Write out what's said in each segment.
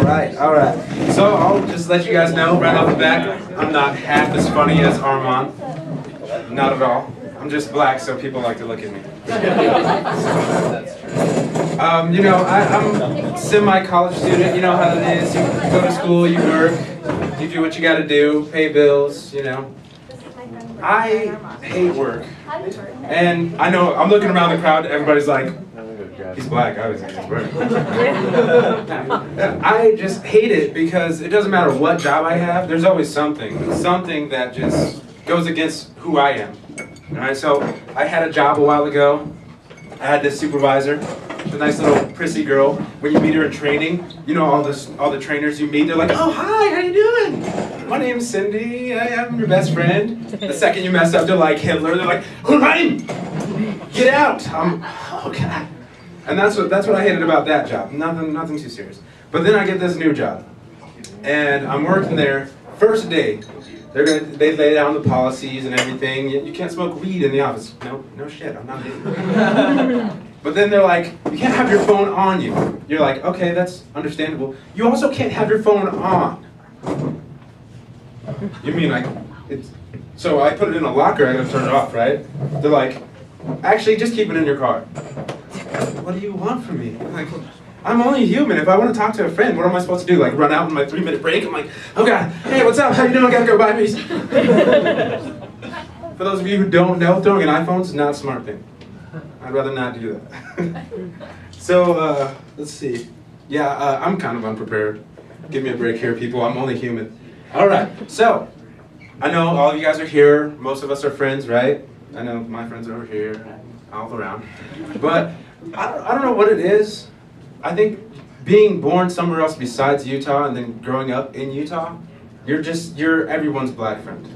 All right. So I'll just let you guys know right off the bat, I'm not half as funny as Armand. Not at all. I'm just black, so people like to look at me. You know, I'm a semi-college student. You know how it is. You go to school, you work, you do what you got to do, pay bills. You know. I hate work, and I know I'm looking around the crowd. Everybody's like, he's black, obviously. He's black. I just hate it because it doesn't matter what job I have, there's always something that just goes against who I am. All right, so I had a job a while ago. I had this supervisor, a nice little prissy girl. When you meet her in training, you know all the trainers you meet, they're like, oh, hi, how you doing? My name's Cindy, I'm your best friend. The second you mess up, they're like Hitler, they're like, Hurraim! Get out! Oh, God. And that's what I hated about that job. Nothing too serious. But then I get this new job, and I'm working there. First day, they lay down the policies and everything. You can't smoke weed in the office. No shit. I'm not doing it. But then they're like, you can't have your phone on you. You're like, okay, that's understandable. You also can't have your phone on. You mean like it's? So I put it in a locker. I gotta turn it off, right? They're like, actually, just keep it in your car. What do you want from me? Like, I'm only human. If I want to talk to a friend, what am I supposed to do? Like, run out in my 3-minute break? I'm like, oh God, hey, what's up? How you doing? I gotta go, bye, peace. For those of you who don't know, throwing an iPhone is not a smart thing. I'd rather not do that. So, let's see. Yeah, I'm kind of unprepared. Give me a break here, people. I'm only human. All right, so, I know all of you guys are here. Most of us are friends, right? I know my friends are over here, all around. But I don't know what it is. I think being born somewhere else besides Utah and then growing up in Utah, you're everyone's black friend.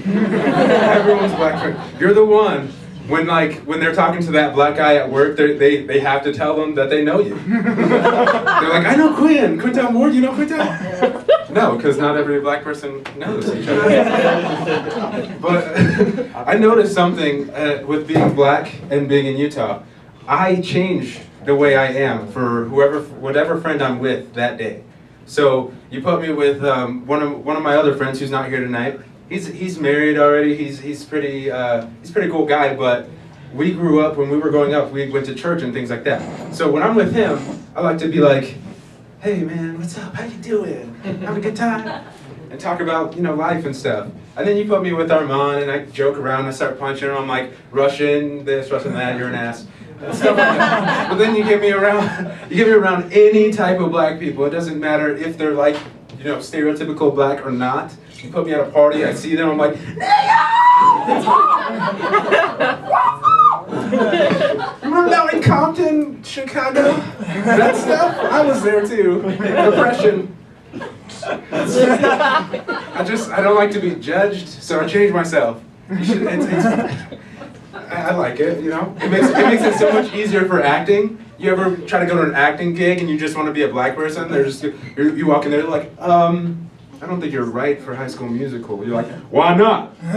Everyone's black friend. You're the one when they're talking to that black guy at work, they have to tell them that they know you. They're like, I know Quentel Moore, you know Quentel? No, because not every black person knows each other. But I noticed something with being black and being in Utah. I change the way I am for whatever friend I'm with that day. So you put me with one of my other friends who's not here tonight. He's married already. He's pretty cool guy. But we grew up when we were growing up. We went to church and things like that. So when I'm with him, I like to be like, hey man, what's up? How you doing? Have a good time? And talk about life and stuff. And then you put me with Armand and I joke around. I start punching him. I'm like Russian this, Russian that. You're an ass. Stuff like that. But then you get me around any type of black people. It doesn't matter if they're like, stereotypical black or not. You put me at a party, I see them, I'm like, remember that in Compton, Chicago? That stuff? I was there too. Depression. I don't like to be judged, so I changed myself. I like it, It makes it so much easier for acting. You ever try to go to an acting gig and you just want to be a black person? You walk in there, they're like, I don't think you're right for High School Musical. You're like, why not? I'm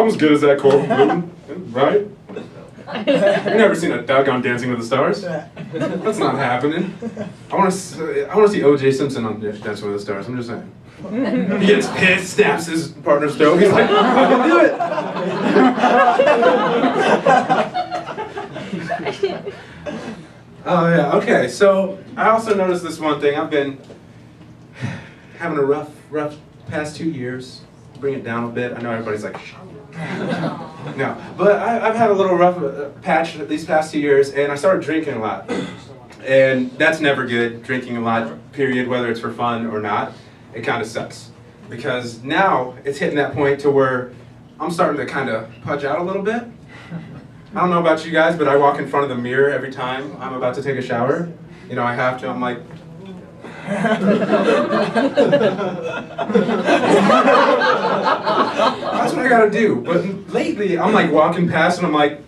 as good as that Cole, right? You've never seen a duck on Dancing with the Stars? That's not happening. I want to see O.J. Simpson on Dancing with the Stars. I'm just saying. He gets pissed, snaps his partner's throat. He's like, I can do it. Oh yeah. Okay. So I also noticed this one thing. I've been having a rough past 2 years. Bring it down a bit. I know everybody's like, shh. No, but I've had a little rough patch these past 2 years, and I started drinking a lot. And that's never good, drinking a lot, period, whether it's for fun or not. It kind of sucks. Because now it's hitting that point to where I'm starting to kind of pudge out a little bit. I don't know about you guys, but I walk in front of the mirror every time I'm about to take a shower. I have to, I'm like, that's what I gotta do. But lately, I'm like walking past and I'm like,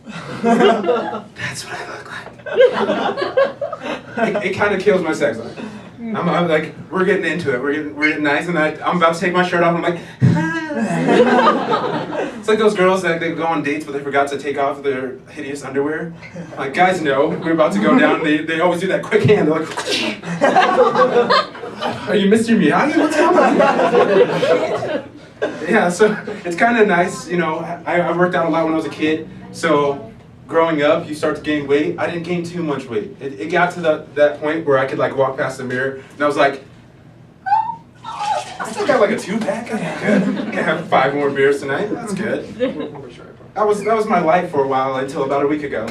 that's what I look like. It kind of kills my sex life. I'm like, we're getting into it. We're getting nice, and I'm about to take my shirt off. And I'm like, It's like those girls that they go on dates but they forgot to take off their hideous underwear. Like, guys know, we're about to go down, they always do that quick hand, they're like, are you Mr. Miyagi? What's happening? Yeah, so it's kind of nice, you know, I worked out a lot when I was a kid, so growing up, you start to gain weight. I didn't gain too much weight. It got to that point where I could like walk past the mirror, and I was like, I still got like a 2-pack. I'm good. I can have 5 more beers tonight. That's good. That was my life for a while until about a week ago.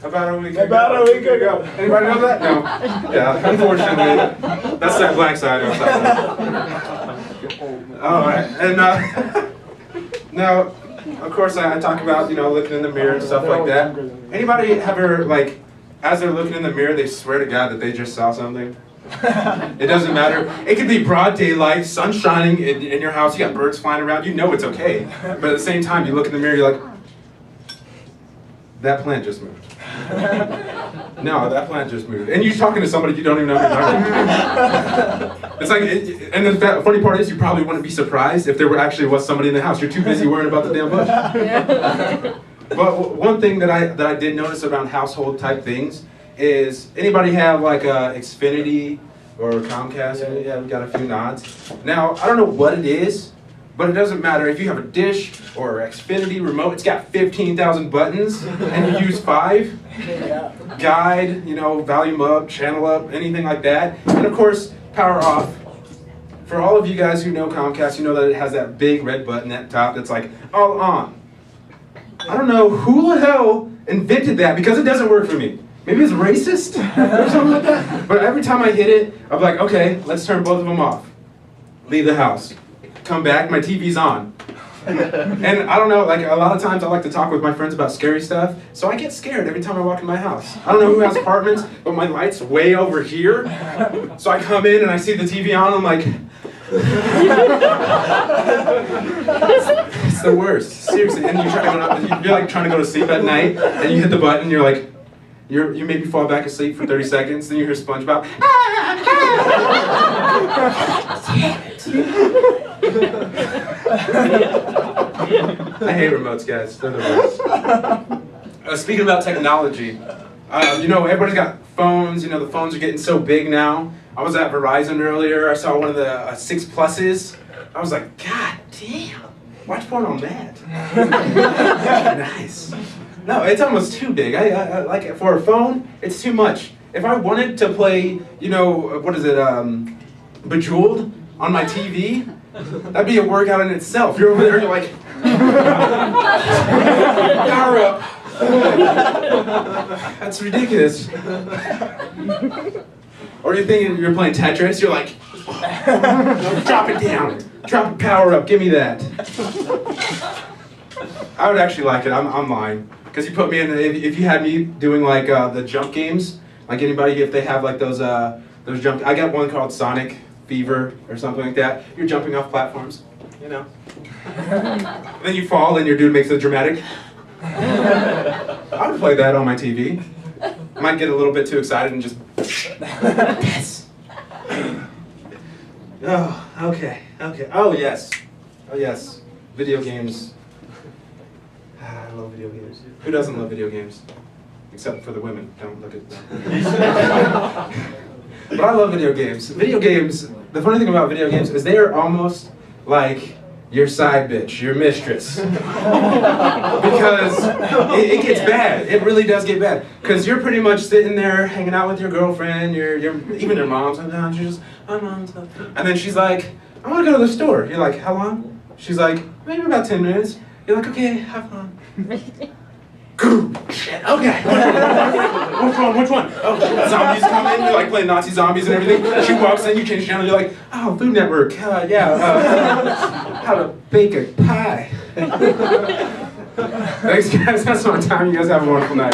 About a week ago. Anybody know that? No. Yeah, unfortunately, that's that black side of all right, and now, of course, I talk about, you know, looking in the mirror and stuff like that. Anybody ever, like, as they're looking in the mirror, they swear to God that they just saw something? It doesn't matter. It could be broad daylight, sun shining in your house, you got birds flying around, you know it's okay. But at the same time, you look in the mirror, you're like, that plant just moved. No, that plant just moved. And you're talking to somebody you don't even know who you're talking to. It's like, and the funny part is you probably wouldn't be surprised if there actually was somebody in the house. You're too busy worrying about the damn bush. But one thing that I did notice around household type things is, anybody have like a Xfinity or Comcast? Yeah, we got a few nods. Now, I don't know what it is, but it doesn't matter if you have a dish or Xfinity remote. It's got 15,000 buttons, and you use 5. Guide, you know, volume up, channel up, anything like that. And of course, power off. For all of you guys who know Comcast, you know that it has that big red button at the top that's like, all on. I don't know who the hell invented that, because it doesn't work for me. Maybe it's racist or something like that. But every time I hit it, I'm like, okay, let's turn both of them off. Leave the house. Come back, my TV's on. And I don't know, like a lot of times I like to talk with my friends about scary stuff, so I get scared every time I walk in my house. I don't know who has apartments, but my light's way over here. So I come in and I see the TV on, I'm like, it's the worst, seriously. And you're like trying to go to sleep at night, and you hit the button, you're like, you maybe fall back asleep for 30 seconds, then you hear SpongeBob. I hate remotes, guys. They're the worst. Speaking about technology, you know, everybody's got phones. You know, the phones are getting so big now. I was at Verizon earlier. I saw one of the 6 Pluses. I was like, God damn, watch porn on that. Nice. No, it's almost too big. I like it. For a phone, it's too much. If I wanted to play, you know, what is it, Bejeweled on my TV, that'd be a workout in itself. You're over there, you're like, power up. That's ridiculous. Or you're thinking you're playing Tetris, you're like, drop it down, drop it, power up, give me that. I would actually like it, I'm lying. Because you put me in, if you had me doing like the jump games, like anybody, if they have like those jump, I got one called Sonic Fever or something like that. You're jumping off platforms, you know. Then you fall and your dude makes a dramatic. I would play that on my TV. I might get a little bit too excited and just, yes. Oh, okay. Oh yes, video games. I love video games. Who doesn't love video games? Except for the women. Don't look at them. But I love video games. Video games, the funny thing about video games is they are almost like your side bitch, your mistress. Because it gets bad. It really does get bad. Because you're pretty much sitting there hanging out with your girlfriend, even your mom sometimes. You're just, hi mom. And then she's like, I want to go to the store. You're like, how long? She's like, maybe about 10 minutes. You're like, okay, have fun. Shit, okay. Which one? Oh, zombies come in, you're like playing Nazi zombies and everything. She walks in, you change channel, you're like, oh, Food Network, how to bake a pie. Thanks guys, that's my time. You guys have a wonderful night.